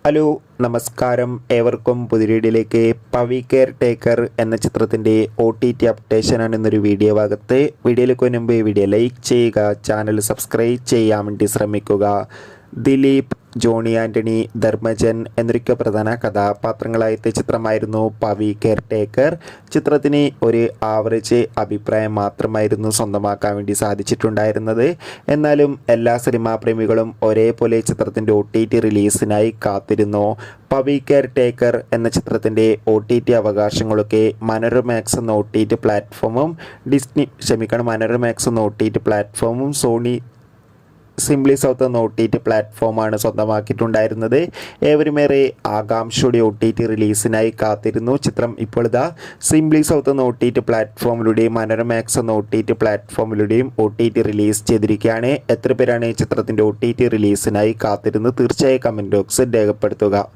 Hello നമസ്കാരം, ഏവർക്കും പുതിയ വീഡിയോയിലേക്ക്. പവി കെയർ ടേക്കർ എന്ന ചിത്രത്തിൻ്റെ OTT അപ്ഡേഷനാണ് ഇന്നൊരു വീഡിയോ ഭാഗത്ത്. വീഡിയോയിലേക്ക് മുൻപ് വീഡിയോ ലൈക്ക് ചെയ്യുക, ചാനൽ സബ്സ്ക്രൈബ് ചെയ്യാൻ വേണ്ടി ശ്രമിക്കുക. ദിലീപ്, ജോണി ആൻ്റണി, ധർമ്മജൻ എന്നൊക്കെ പ്രധാന കഥാപാത്രങ്ങളായ ചിത്രമായിരുന്നു പവി കെയർ ടേക്കർ. ചിത്രത്തിന് ഒരു ആവറേജ് അഭിപ്രായം മാത്രമായിരുന്നു സ്വന്തമാക്കാൻ വേണ്ടി സാധിച്ചിട്ടുണ്ടായിരുന്നത്. എന്നാലും എല്ലാ സിനിമാ പ്രേമികളും ഒരേപോലെ ചിത്രത്തിൻ്റെ OTT റിലീസിനായി കാത്തിരുന്നു. പവി കെയർ ടേക്കർ എന്ന ചിത്രത്തിൻ്റെ OTT അവകാശങ്ങളൊക്കെ മനോരമാക്സ് എന്ന OTT പ്ലാറ്റ്ഫോമും മനോരമാക്സ് എന്ന OTT പ്ലാറ്റ്ഫോമും സോണി സിംപ്ലി സൗത്ത് എന്ന OTT പ്ലാറ്റ്ഫോമാണ് സ്വന്തമാക്കിയിട്ടുണ്ടായിരുന്നത്. ഏവരുമേറെ ആകാംക്ഷയുടെ OTT റിലീസിനായി കാത്തിരുന്നു. ചിത്രം ഇപ്പോൾ ഇതാ സിംപ്ലി സൗത്ത് എന്ന OTT പ്ലാറ്റ്ഫോമിലൂടെയും മനോരമാക്സ് എന്ന OTT പ്ലാറ്റ്ഫോമിലൂടെയും OTT റിലീസ് ചെയ്തിരിക്കുകയാണ്. എത്ര പേരാണ് ചിത്രത്തിൻ്റെ OTT റിലീസിനായി കാത്തിരുന്നത്? തീർച്ചയായും കമൻറ്റ് ബോക്സിൽ രേഖപ്പെടുത്തുക.